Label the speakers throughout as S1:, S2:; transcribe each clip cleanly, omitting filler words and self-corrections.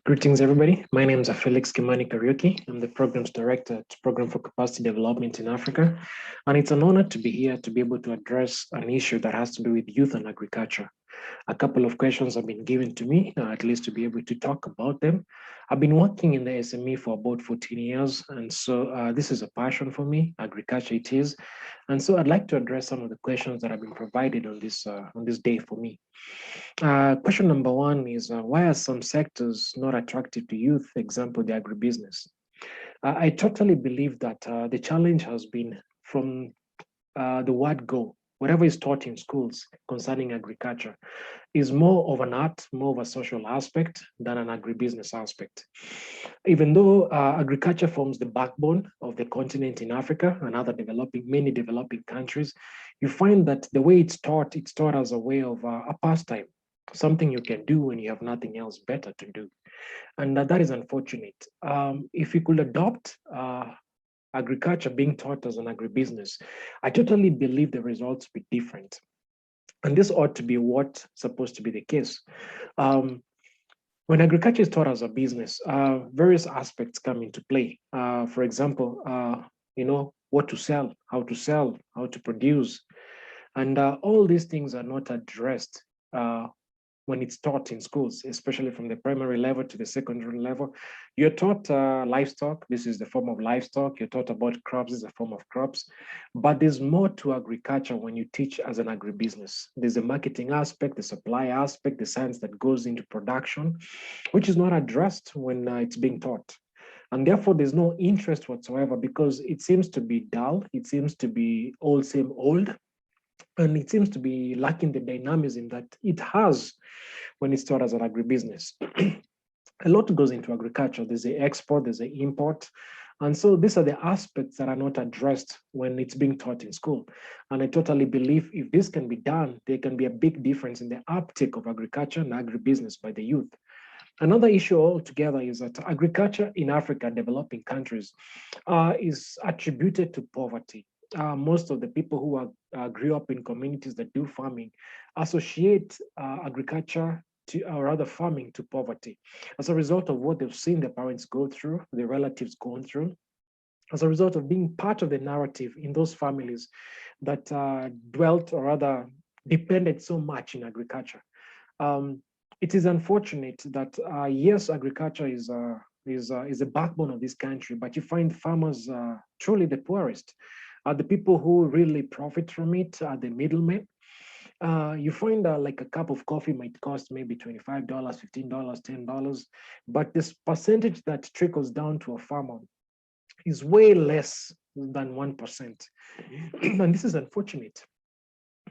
S1: Greetings, everybody. My name is Felix Kimani Kariuki. I'm the Programs Director at Program for Capacity Development in Africa. And it's an honor to be here to be able to address an issue that has to do with youth and agriculture. A couple of questions have been given to me, at least to be able to talk about them. I've been working in the SME for about 14 years, and so this is a passion for me, agriculture it is. And so I'd like to address some of the questions that have been provided on this day for me. Question number one is why are some sectors not attractive to youth? Example, the agribusiness. I totally believe that the challenge has been from the word go. Whatever is taught in schools concerning agriculture is more of an art, more of a social aspect than an agribusiness aspect. Even though agriculture forms the backbone of the continent in Africa and other many developing countries, you find that the way it's taught as a way of a pastime, something you can do when you have nothing else better to do. And that is unfortunate. If we could adopt agriculture being taught as an agribusiness, I totally believe the results would be different. And this ought to be what's supposed to be the case. When agriculture is taught as a business, various aspects come into play. For example, what to sell, how to produce. And all these things are not addressed when it's taught in schools, especially from the primary level to the secondary level. You're taught livestock, this is the form of livestock. You're taught about crops, this is a form of crops. But there's more to agriculture when you teach as an agribusiness. There's a marketing aspect, the supply aspect, the science that goes into production, which is not addressed when it's being taught. And therefore, there's no interest whatsoever because it seems to be dull. It seems to be all same old. And it seems to be lacking the dynamism that it has when it's taught as an agribusiness. A lot goes into agriculture. There's the export, there's the import. And so these are the aspects that are not addressed when it's being taught in school. And I totally believe if this can be done, there can be a big difference in the uptake of agriculture and agribusiness by the youth. Another issue altogether is that agriculture in Africa, developing countries, is attributed to poverty. Most of the people who grew up in communities that do farming associate agriculture to, or rather farming to poverty as a result of what they've seen their parents go through, their relatives going through, as a result of being part of the narrative in those families that dwelt or rather depended so much in agriculture. It is unfortunate that yes, agriculture is the backbone of this country, but you find farmers truly the poorest. The people who really profit from it are the middlemen. You find like a cup of coffee might cost maybe $25, $15, $10, but this percentage that trickles down to a farmer is way less than 1%. And this is unfortunate.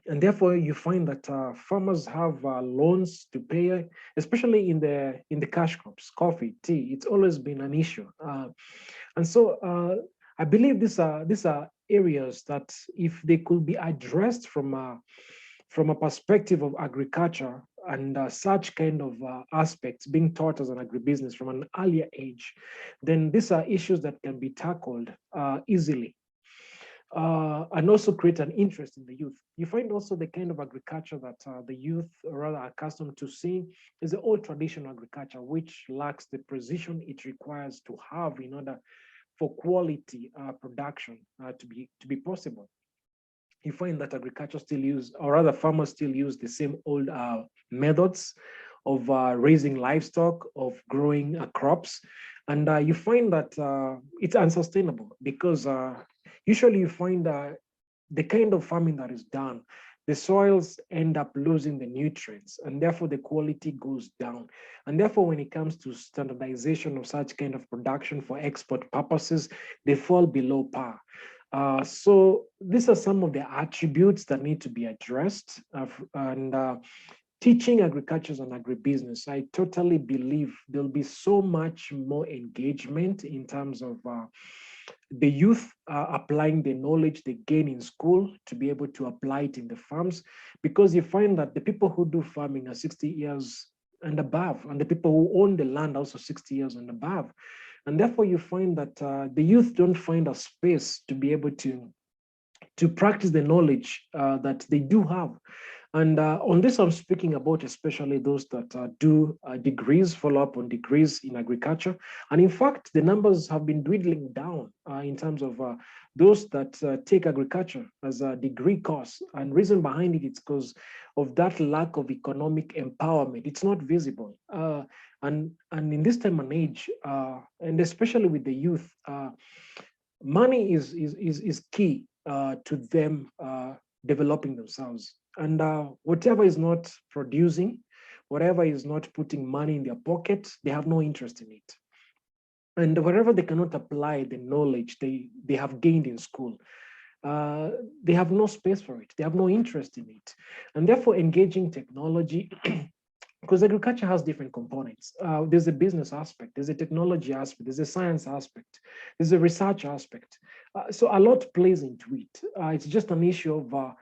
S1: And therefore, you find that farmers have loans to pay, especially in the cash crops, coffee, tea. It's always been an issue, and so I believe these are areas that, if they could be addressed from a perspective of agriculture and such kind of aspects being taught as an agribusiness from an earlier age, then these are issues that can be tackled easily. And also create an interest in the youth. You find also the kind of agriculture that the youth are rather accustomed to seeing is the old traditional agriculture, which lacks the precision it requires to have in order for quality production to be possible. You find that agriculture still use, or rather farmers still use the same old methods of raising livestock, of growing crops. And you find that it's unsustainable because usually you find the kind of farming that is done, the soils end up losing the nutrients and therefore the quality goes down. And therefore, when it comes to standardization of such kind of production for export purposes, they fall below par. So these are some of the attributes that need to be addressed. And teaching agriculture and agribusiness, I totally believe there'll be so much more engagement in terms of the youth applying the knowledge they gain in school to be able to apply it in the farms, because you find that the people who do farming are 60 years and above, and the people who own the land also 60 years and above. And therefore, you find that the youth don't find a space to be able to practice the knowledge that they do have. And on this, I'm speaking about especially those that do degrees, follow up on degrees in agriculture. And in fact, the numbers have been dwindling down in terms of those that take agriculture as a degree course. And reason behind it is because of that lack of economic empowerment. It's not visible. And in this time and age, and especially with the youth, money is key to them developing themselves. And whatever is not producing, whatever is not putting money in their pocket, they have no interest in it. And wherever they cannot apply the knowledge they have gained in school, they have no space for it. They have no interest in it. And therefore, engaging technology, because agriculture has different components. There's a business aspect, there's a technology aspect, there's a science aspect, there's a research aspect. So a lot plays into it. It's just an issue of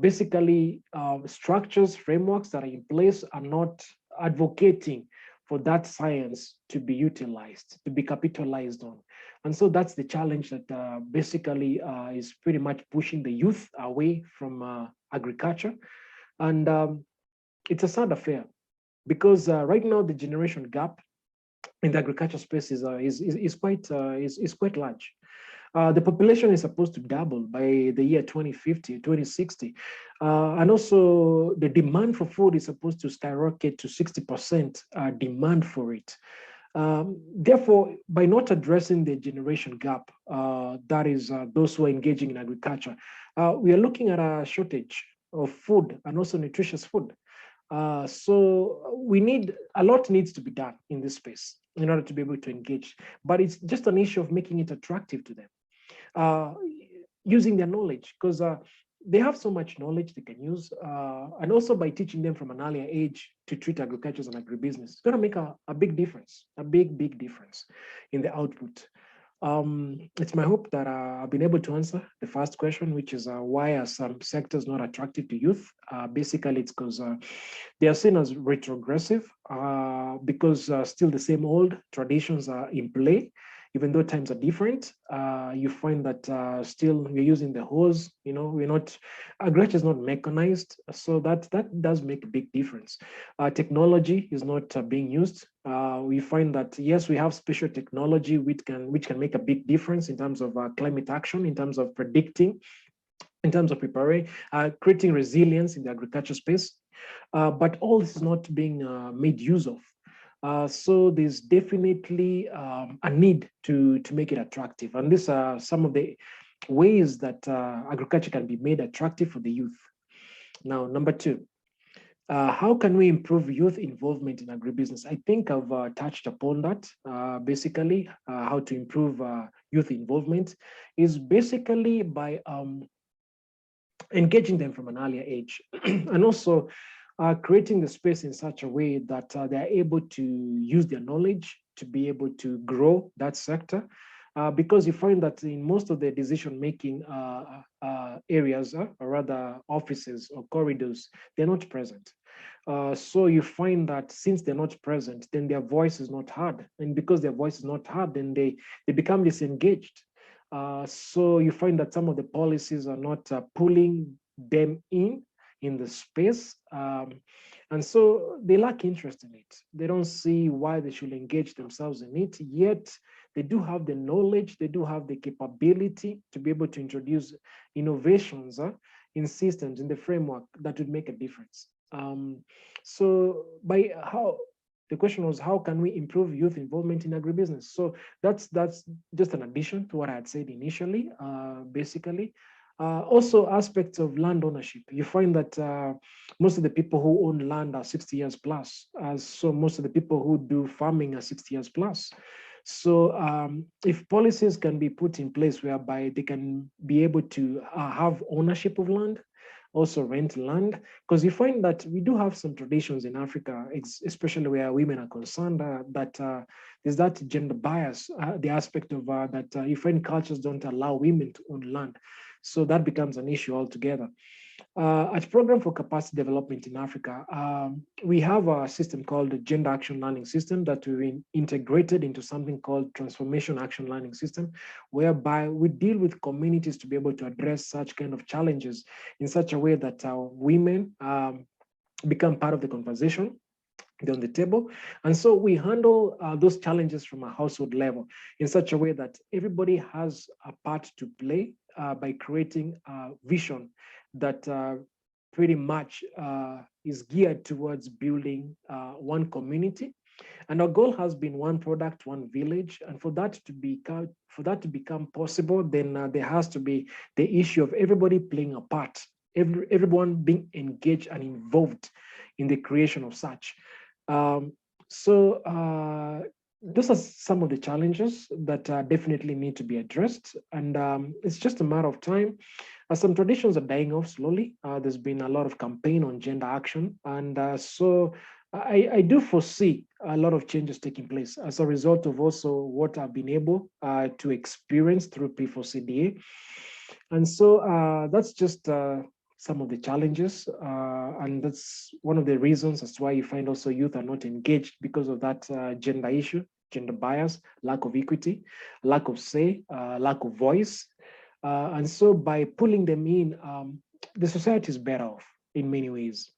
S1: basically structures, frameworks that are in place are not advocating for that science to be utilized, to be capitalized on. And so that's the challenge that basically is pretty much pushing the youth away from agriculture. And it's a sad affair because right now the generation gap in the agriculture space is quite large. The population is supposed to double by the year 2050, 2060. And also the demand for food is supposed to skyrocket to 60% demand for it. Therefore, by not addressing the generation gap, that is those who are engaging in agriculture, we are looking at a shortage of food and also nutritious food. So a lot needs to be done in this space in order to be able to engage. But it's just an issue of making it attractive to them, using their knowledge, because they have so much knowledge they can use, and also by teaching them from an earlier age to treat agriculture as an agribusiness, it's going to make a big difference, a big difference in the output. It's my hope that I've been able to answer the first question, which is why are some sectors not attractive to youth? Basically, it's because they are seen as retrogressive, because still the same old traditions are in play. Even though times are different, you find that still we're using the hose. Agriculture is not mechanized, so that does make a big difference. Technology is not being used. We find that yes, we have special technology which can make a big difference in terms of climate action, in terms of predicting, in terms of preparing, creating resilience in the agriculture space. But all this is not being made use of. So there's definitely a need to make it attractive. And these are some of the ways that agriculture can be made attractive for the youth. Now, number two, how can we improve youth involvement in agribusiness? I think I've touched upon that. Basically, how to improve youth involvement is basically by engaging them from an earlier age and also creating the space in such a way that they're able to use their knowledge to be able to grow that sector. Because you find that in most of the decision-making areas, or rather offices or corridors, they're not present. So you find that since they're not present, then their voice is not heard. And because their voice is not heard, then they become disengaged. So you find that some of the policies are not pulling them in the space. And so they lack interest in it. They don't see why they should engage themselves in it, yet they do have the knowledge, they do have the capability to be able to introduce innovations in systems, in the framework that would make a difference. So the question was, how can we improve youth involvement in agribusiness? So that's just an addition to what I had said initially, basically. Also aspects of land ownership. You find that most of the people who own land are 60 years plus. So most of the people who do farming are 60 years plus. So if policies can be put in place whereby they can be able to have ownership of land, also rent land, because you find that we do have some traditions in Africa, especially where women are concerned, that there's that gender bias, the aspect of that you find cultures don't allow women to own land. So that becomes an issue altogether. At Program for Capacity Development in Africa, we have a system called the Gender Action Learning System that we integrated into something called Transformation Action Learning System, whereby we deal with communities to be able to address such kind of challenges in such a way that women become part of the conversation on the table. And so we handle those challenges from a household level in such a way that everybody has a part to play by creating a vision that pretty much is geared towards building one community. And our goal has been one product, one village. And for that to become possible, then there has to be the issue of everybody playing a part, everyone being engaged and involved in the creation of such. Um, so those are some of the challenges that definitely need to be addressed. And it's just a matter of time. Some traditions are dying off slowly. There's been a lot of campaign on gender action. And so I do foresee a lot of changes taking place as a result of also what I've been able to experience through P4CDA. And so that's just some of the challenges. And that's one of the reasons as to why you find also youth are not engaged because of that gender issue, gender bias, lack of equity, lack of say, lack of voice. And so by pulling them in, the society is better off in many ways.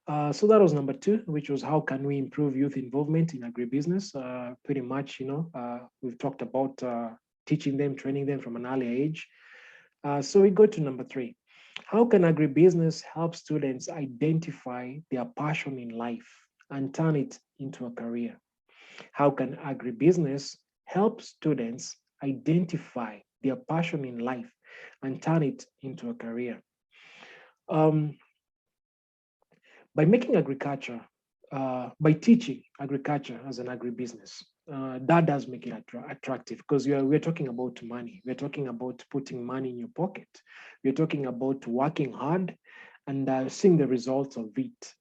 S1: So that was number two, which was how can we improve youth involvement in agribusiness? Pretty much, we've talked about teaching them, training them from an early age. So we go to number three. How can agribusiness help students identify their passion in life and turn it into a career? How can agribusiness help students identify their passion in life and turn it into a career? By making agriculture, by teaching agriculture as an agribusiness, that does make it attractive because we're talking about money. We're talking about putting money in your pocket. We're talking about working hard and seeing the results of it,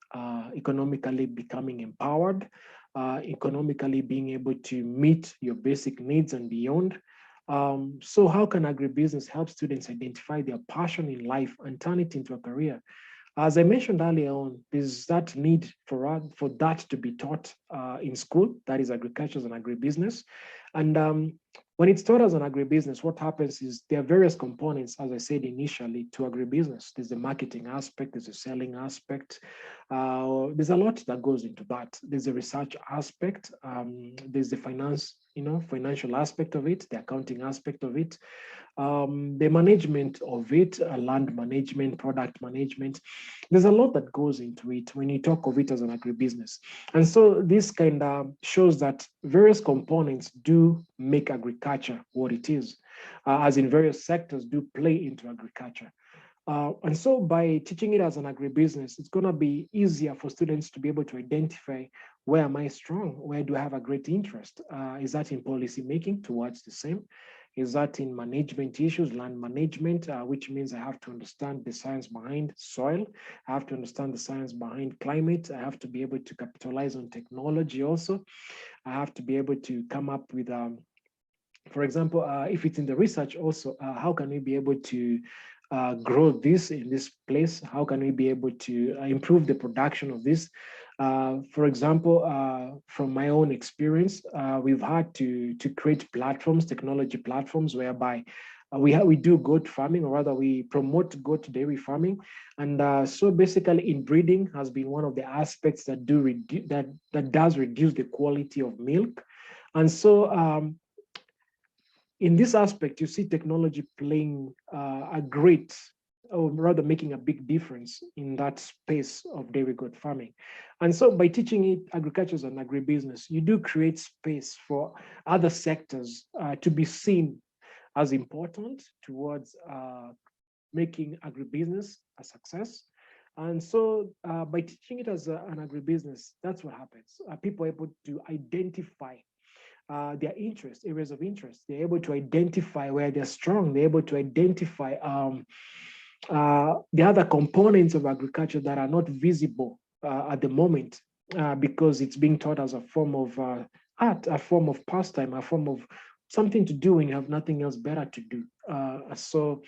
S1: economically becoming empowered, economically being able to meet your basic needs and beyond. So how can agribusiness help students identify their passion in life and turn it into a career? As I mentioned earlier on, there's that need for that to be taught in school, that is agriculture and agribusiness. And when it's taught as an agribusiness, what happens is there are various components, as I said initially, to agribusiness. There's the marketing aspect, there's the selling aspect. There's a lot that goes into that. There's the research aspect, there's the financial aspect of it, the accounting aspect of it, the management of it, land management, product management. There's a lot that goes into it when you talk of it as an agribusiness. And so this kind of shows that various components do make agriculture what it is, as in various sectors do play into agriculture. And so by teaching it as an agribusiness, it's going to be easier for students to be able to identify where am I strong? Where do I have a great interest? Is that in policy making towards the same? Is that in management issues, land management, which means I have to understand the science behind soil. I have to understand the science behind climate. I have to be able to capitalize on technology also. I have to be able to come up with, for example, if it's in the research also, how can we be able to grow this in this place? How can we be able to improve the production of this? For example, from my own experience, we've had to create platforms, technology platforms, whereby we do goat farming, or rather we promote goat dairy farming. And so basically inbreeding has been one of the aspects that does reduce the quality of milk. And so in this aspect, you see technology playing or rather making a big difference in that space of dairy goat farming. And so by teaching it agriculture as an agribusiness, you do create space for other sectors to be seen as important towards making agribusiness a success. And so by teaching it as an agribusiness, that's what happens. People are able to identify their interests, areas of interest. They're able to identify where they're strong. They're able to identify the other components of agriculture that are not visible at the moment because it's being taught as a form of art, a form of pastime, a form of something to do when you have nothing else better to do. So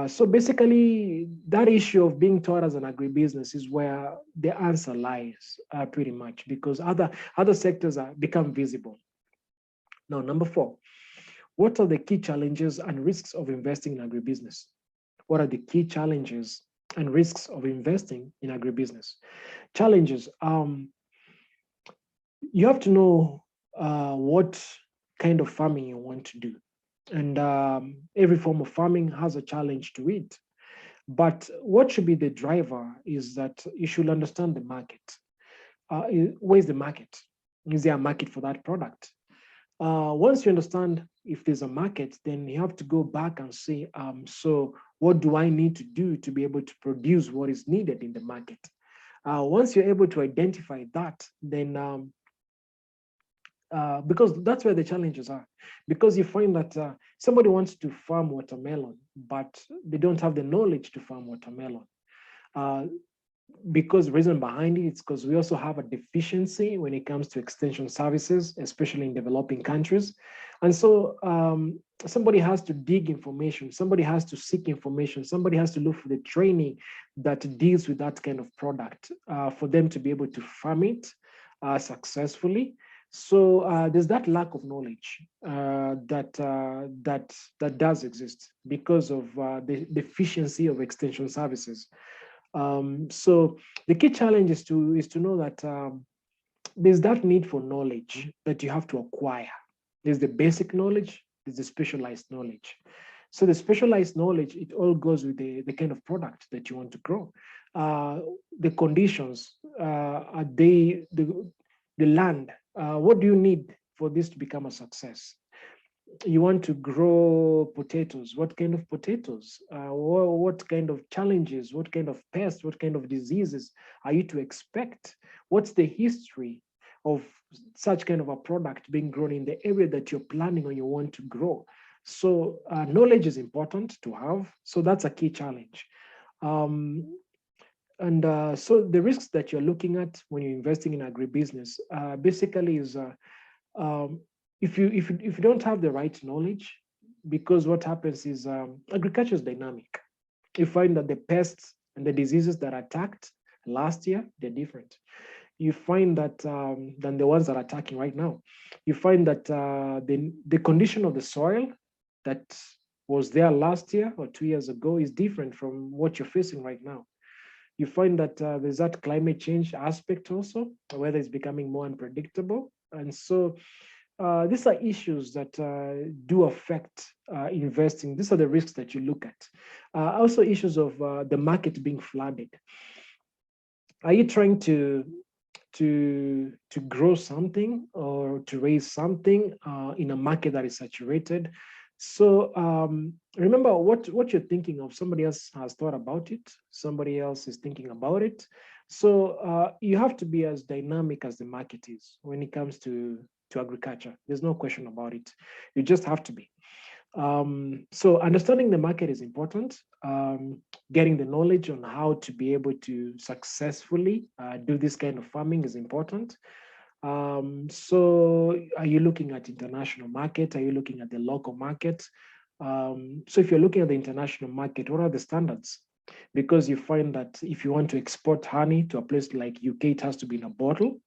S1: So basically, that issue of being taught as an agribusiness is where the answer lies, pretty much, because other sectors are become visible. Now, number four, what are the key challenges and risks of investing in agribusiness? What are the key challenges and risks of investing in agribusiness? Challenges. You have to know what kind of farming you want to do. And every form of farming has a challenge to it. But what should be the driver is that you should understand the market. Where's the market? Is there a market for that product? Once you understand if there's a market, then you have to go back and say, so what do I need to do to be able to produce what is needed in the market? Once you're able to identify that, then because that's where the challenges are. Because you find that somebody wants to farm watermelon, but they don't have the knowledge to farm watermelon. Because the reason behind it is because we also have a deficiency when it comes to extension services, especially in developing countries. And so somebody has to dig information, somebody has to seek information, somebody has to look for the training that deals with that kind of product for them to be able to farm it successfully. So there's that lack of knowledge that does exist because of the deficiency of extension services. So the key challenge is to know that there's that need for knowledge that you have to acquire. There's the basic knowledge, there's the specialized knowledge. So the specialized knowledge, it all goes with the kind of product that you want to grow. The conditions, are the land, what do you need for this to become a success? You want to grow potatoes. What kind of potatoes? What kind of challenges? What kind of pests? What kind of diseases are you to expect? What's the history of such kind of a product being grown in the area that you're planning or you want to grow? So knowledge is important to have. So that's a key challenge. And so the risks that you're looking at when you're investing in agribusiness basically is if you don't have the right knowledge, because what happens is agriculture is dynamic. You find that the pests and the diseases that attacked last year, they're different. You find that than the ones that are attacking right now. You find that the condition of the soil that was there last year or 2 years ago is different from what you're facing right now. You find that there's that climate change aspect also, whether it's becoming more unpredictable. And so these are issues that do affect investing. These are the risks that you look at. Also issues of the market being flooded. Are you trying to grow something or to raise something in a market that is saturated? So remember what you're thinking of. Somebody else has thought about it. Somebody else is thinking about it. So you have to be as dynamic as the market is when it comes to agriculture. There's no question about it. You just have to be. So understanding the market is important. Getting the knowledge on how to be able to successfully do this kind of farming is important. So are you looking at international market? Are you looking at the local market? So if you're looking at the international market, what are the standards? Because you find that if you want to export honey to a place like UK, it has to be in a bottle,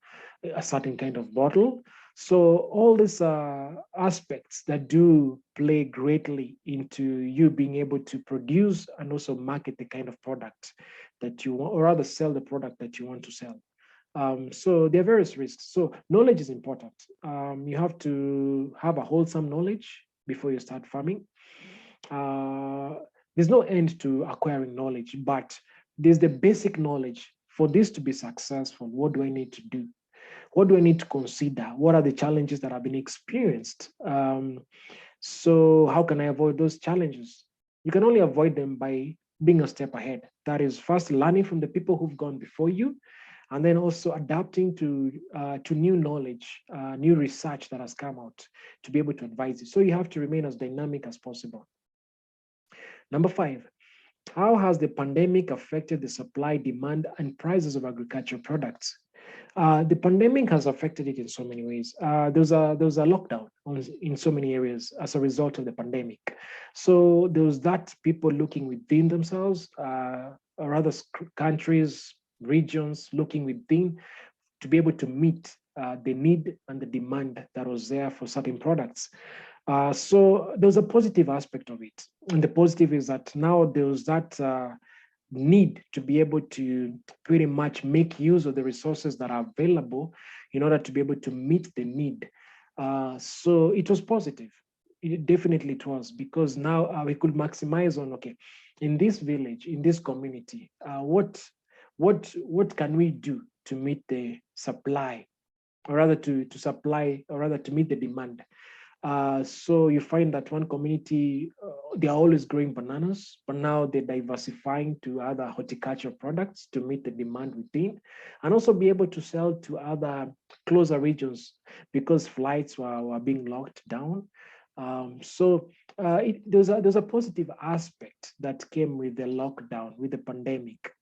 S1: a certain kind of bottle. So all these aspects that do play greatly into you being able to produce and also market the kind of product that you want, or rather sell the product that you want to sell. So there are various risks. So knowledge is important. You have to have a wholesome knowledge before you start farming. There's no end to acquiring knowledge, but there's the basic knowledge. For this to be successful, what do I need to do? What do I need to consider? What are the challenges that have been experienced? So how can I avoid those challenges? You can only avoid them by being a step ahead. That is first learning from the people who've gone before you, and then also adapting to new knowledge, new research that has come out to be able to advise you. So you have to remain as dynamic as possible. Number 5, how has the pandemic affected the supply, demand, and prices of agricultural products? The pandemic has affected it in so many ways. There was a lockdown in so many areas as a result of the pandemic. So there was that people looking within themselves, or rather countries, regions looking within to be able to meet the need and the demand that was there for certain products. So there's a positive aspect of it. And the positive is that now there's that need to be able to pretty much make use of the resources that are available in order to be able to meet the need. So it was positive. Definitely it was, because now we could maximize on, okay, in this village, in this community, what can we do to meet the supply, or rather to supply, or rather to meet the demand. So you find that one community, they are always growing bananas, but now they're diversifying to other horticulture products to meet the demand within, and also be able to sell to other closer regions because flights were being locked down. There's a positive aspect that came with the lockdown, with the pandemic.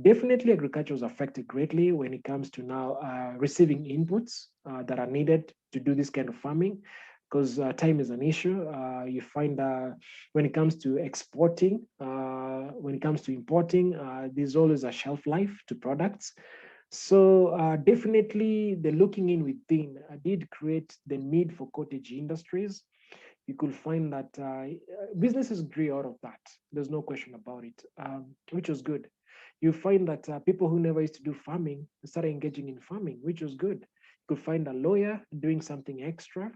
S1: Definitely, agriculture was affected greatly when it comes to now receiving inputs that are needed to do this kind of farming, because time is an issue. You find when it comes to exporting, when it comes to importing, there's always a shelf life to products. So definitely, the looking in within did create the need for cottage industries. You could find that businesses grew out of that. There's no question about it, which was good. You find that people who never used to do farming started engaging in farming, which was good. You could find a lawyer doing something extra,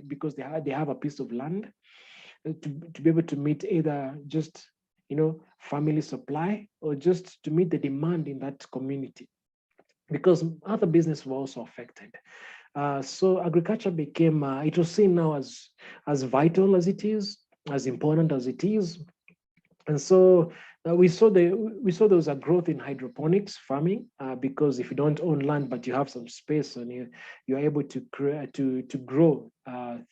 S1: because they have a piece of land to be able to meet either just family supply, or just to meet the demand in that community, because other business were also affected. So agriculture became, it was seen now as vital as it is, as important as it is. And so we saw there was a growth in hydroponics farming, because if you don't own land but you have some space, and you're able to grow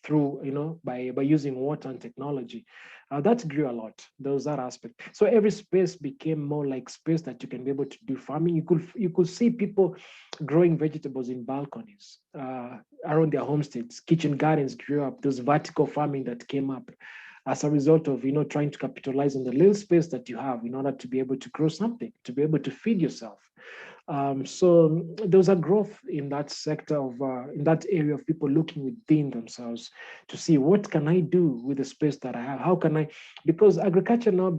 S1: through by using water and technology. That grew a lot. There was that aspect. So every space became more like space that you can be able to do farming. You could see people growing vegetables in balconies around their homesteads. Kitchen gardens grew up. There's vertical farming that came up as a result of trying to capitalize on the little space that you have in order to be able to grow something, to be able to feed yourself. So there was a growth in that sector of in that area of people looking within themselves to see, what can I do with the space that I have? How can I? Because agriculture now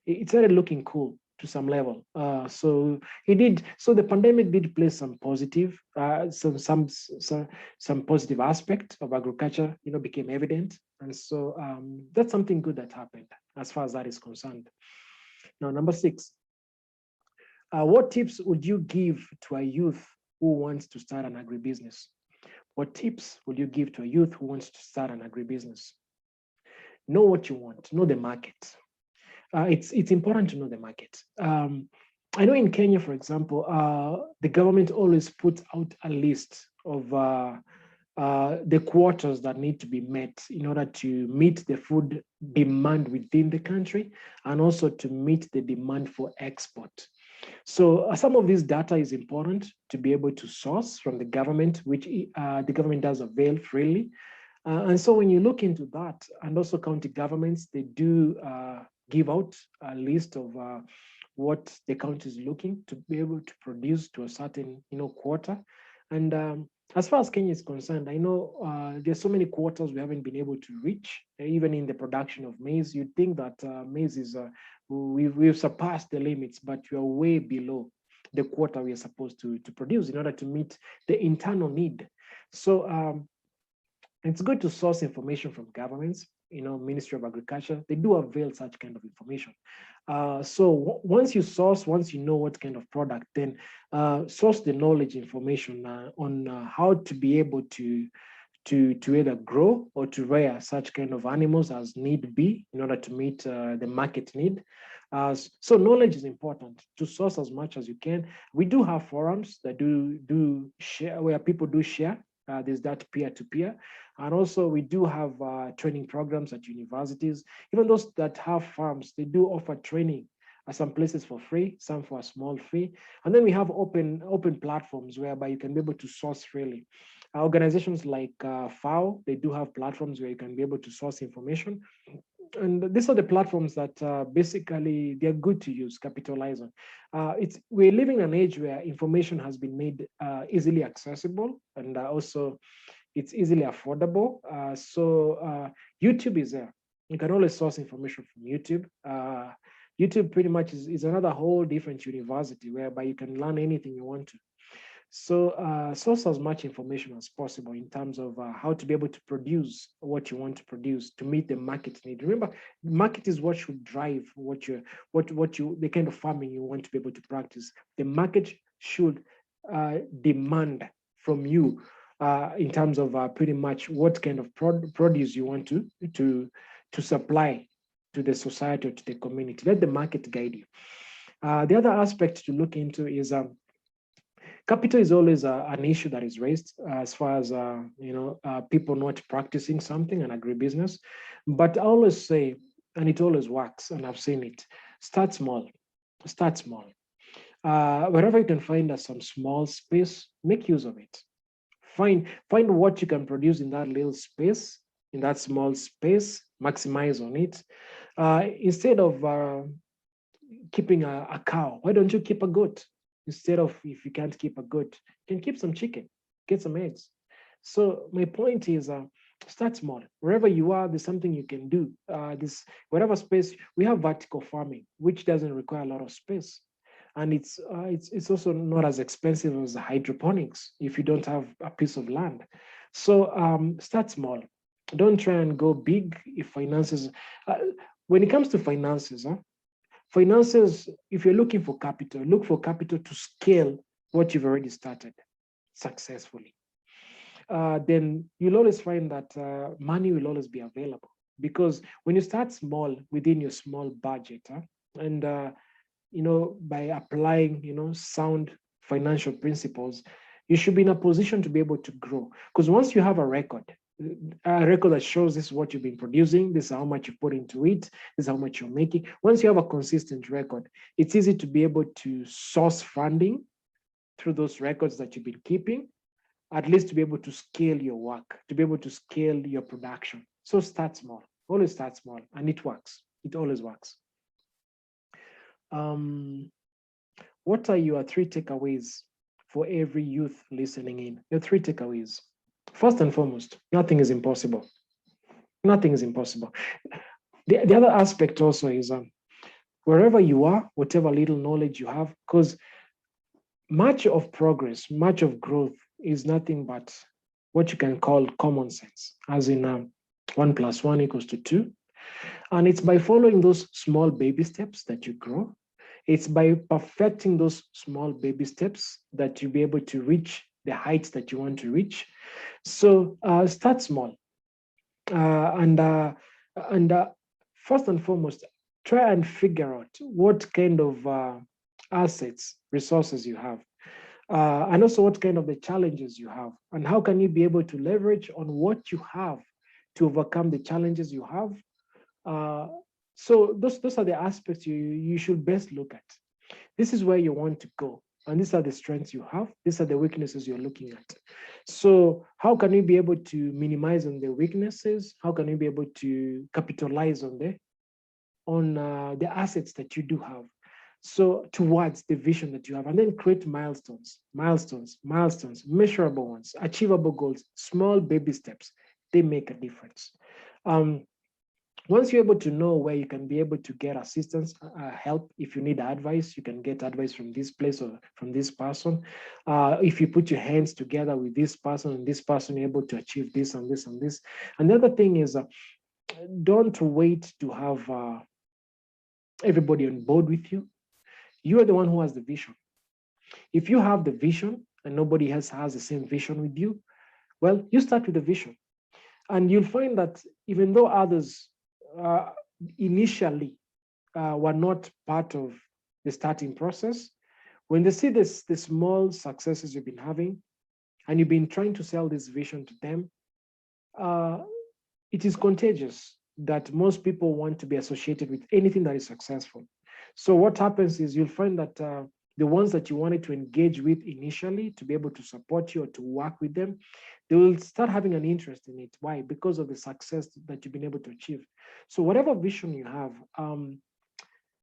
S1: it started looking cool to some level. So it did. So the pandemic did play some positive, some positive aspect of agriculture, became evident, and so that's something good that happened as far as that is concerned. Now, number 6. What tips would you give to a youth who wants to start an agribusiness? What tips would you give to a youth who wants to start an agribusiness? Know what you want. Know the market. It's important to know the market. I know in Kenya, for example, the government always puts out a list of the quotas that need to be met in order to meet the food demand within the country, and also to meet the demand for export. So some of this data is important to be able to source from the government, which the government does avail freely. And so when you look into that, and also county governments, they do give out a list of what the county is looking to be able to produce to a certain quota. And as far as Kenya is concerned, I know there's so many quotas we haven't been able to reach, even in the production of maize. You'd think that maize is, we've surpassed the limits, but we are way below the quota we are supposed to produce in order to meet the internal need. So it's good to source information from governments, Ministry of Agriculture. They do avail such kind of information. So once you know what kind of product, then source the knowledge information on how to be able to either grow or to rear such kind of animals as need be in order to meet the market need. So knowledge is important to source as much as you can. We do have forums that do share, where people do share. There's that peer-to-peer. And also we do have training programs at universities. Even those that have farms, they do offer training Some places for free, some for a small fee. And then we have open platforms whereby you can be able to source freely. Organizations like FAO, they do have platforms where you can be able to source information. And these are the platforms that basically they're good to use, capitalize on. We're living in an age where information has been made easily accessible, and also it's easily affordable. So YouTube is there. You can always source information from YouTube. YouTube pretty much is another whole different university whereby you can learn anything you want to. So source as much information as possible in terms of how to be able to produce what you want to produce to meet the market need. Remember, market is what should drive the kind of farming you want to be able to practice. The market should demand from you in terms of pretty much what kind of produce you want to supply to the society or to the community. Let the market guide you. The other aspect to look into is capital is always an issue that is raised as far as people not practicing something, an agribusiness. But I always say, and it always works, and I've seen it. Start small. Start small. Wherever you can find some small space, make use of it. Find what you can produce in that little space, in that small space. Maximize on it. Instead of keeping a cow, why don't you keep a goat? Instead of, if you can't keep a goat, you can keep some chicken, get some eggs. So my point is, start small. Wherever you are, there's something you can do. Whatever space we have, vertical farming, which doesn't require a lot of space, and it's also not as expensive as hydroponics if you don't have a piece of land. So start small. Don't try and go big if finances. When it comes to finances, finances, if you're looking for capital, look for capital to scale what you've already started successfully. Then you'll always find that money will always be available, because when you start small within your small budget, and by applying sound financial principles, you should be in a position to be able to grow. Because once you have a record that shows this is what you've been producing, this is how much you put into it, this is how much you're making. Once you have a consistent record, it's easy to be able to source funding through those records that you've been keeping, at least to be able to scale your work, to be able to scale your production. So start small, always start small, and it works. It always works. What are your 3 takeaways for every youth listening in? Your 3 takeaways. First and foremost, nothing is impossible. Nothing is impossible. The other aspect also is wherever you are, whatever little knowledge you have, because much of progress, much of growth is nothing but what you can call common sense, as in 1 + 1 = 2. And it's by following those small baby steps that you grow. It's by perfecting those small baby steps that you'll be able to reach the heights that you want to reach. So start small, and first and foremost, try and figure out what kind of assets, resources you have, and also what kind of the challenges you have, and how can you be able to leverage on what you have to overcome the challenges you have. So those are the aspects you should best look at. This is where you want to go. And these are the strengths you have. These are the weaknesses you're looking at. So how can you be able to minimize on the weaknesses? How can you be able to capitalize on the assets that you do have? So towards the vision that you have, and then create milestones, measurable ones, achievable goals, small baby steps. They make a difference. Once you're able to know where you can be able to get assistance, help, if you need advice, you can get advice from this place or from this person. If you put your hands together with this person and this person, you're able to achieve this and this and this. And the other thing is, don't wait to have everybody on board with you. You are the one who has the vision. If you have the vision and nobody else has the same vision with you, well, you start with the vision. And you'll find that even though others initially were not part of the starting process, when they see the small successes you've been having, and you've been trying to sell this vision to them, it is contagious that most people want to be associated with anything that is successful. So what happens is you'll find that the ones that you wanted to engage with initially to be able to support you or to work with them, they will start having an interest in it. Why? Because of the success that you've been able to achieve. So whatever vision you have,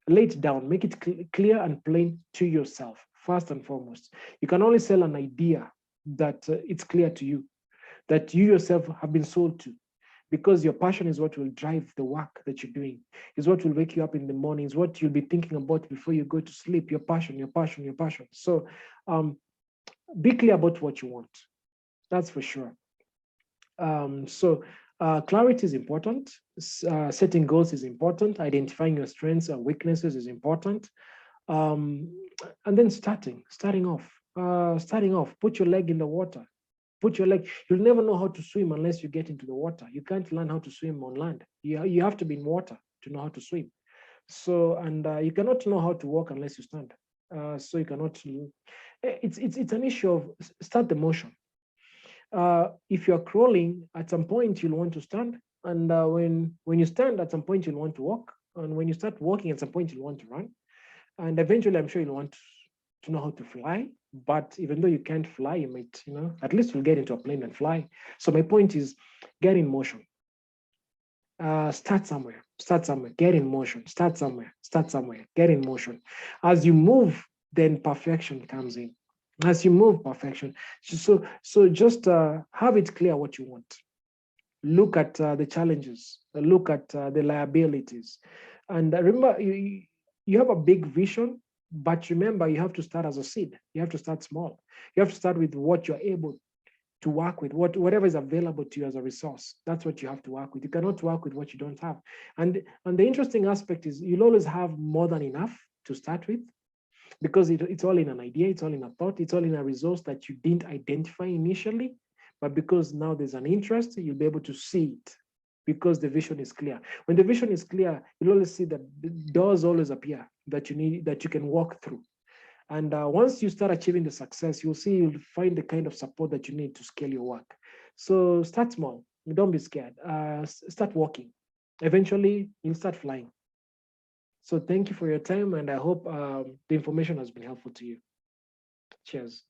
S1: lay it down, make it clear and plain to yourself, first and foremost. You can only sell an idea that it's clear to you, that you yourself have been sold to, because your passion is what will drive the work that you're doing, is what will wake you up in the morning, is what you'll be thinking about before you go to sleep. Your passion, your passion, your passion. So be clear about what you want. That's for sure. Clarity is important. Setting goals is important. Identifying your strengths and weaknesses is important. Um, and then starting off, put your leg in the water. Put your leg. You'll never know how to swim unless you get into the water. You can't learn how to swim on land. You have to be in water to know how to swim. So, and you cannot know how to walk unless you stand. So you cannot. It's an issue of start the motion. If you're crawling, at some point you'll want to stand, and when you stand, at some point you'll want to walk, and when you start walking, at some point you'll want to run, and eventually, I'm sure you'll want to know how to fly. But even though you can't fly, you might, at least you'll get into a plane and fly. So my point is, get in motion. Start somewhere. Start somewhere. Get in motion. Start somewhere. Start somewhere. Get in motion. As you move, then perfection comes in. As you move, perfection. So just have it clear what you want. Look at the challenges. Look at the liabilities, and remember, you have a big vision, but remember, you have to start as a seed. You have to start small. You have to start with what you're able to work with, whatever is available to you as a resource. That's what you have to work with. You cannot work with what you don't have. And the interesting aspect is you'll always have more than enough to start with, because it's all in an idea, it's all in a thought, it's all in a resource that you didn't identify initially. But because now there's an interest, you'll be able to see it because the vision is clear. When the vision is clear, you'll always see that the doors always appear that you need, that you can walk through. And once you start achieving the success, you'll find the kind of support that you need to scale your work. So start small. Don't be scared. Start walking. Eventually, you'll start flying. So thank you for your time, and I hope the information has been helpful to you. Cheers.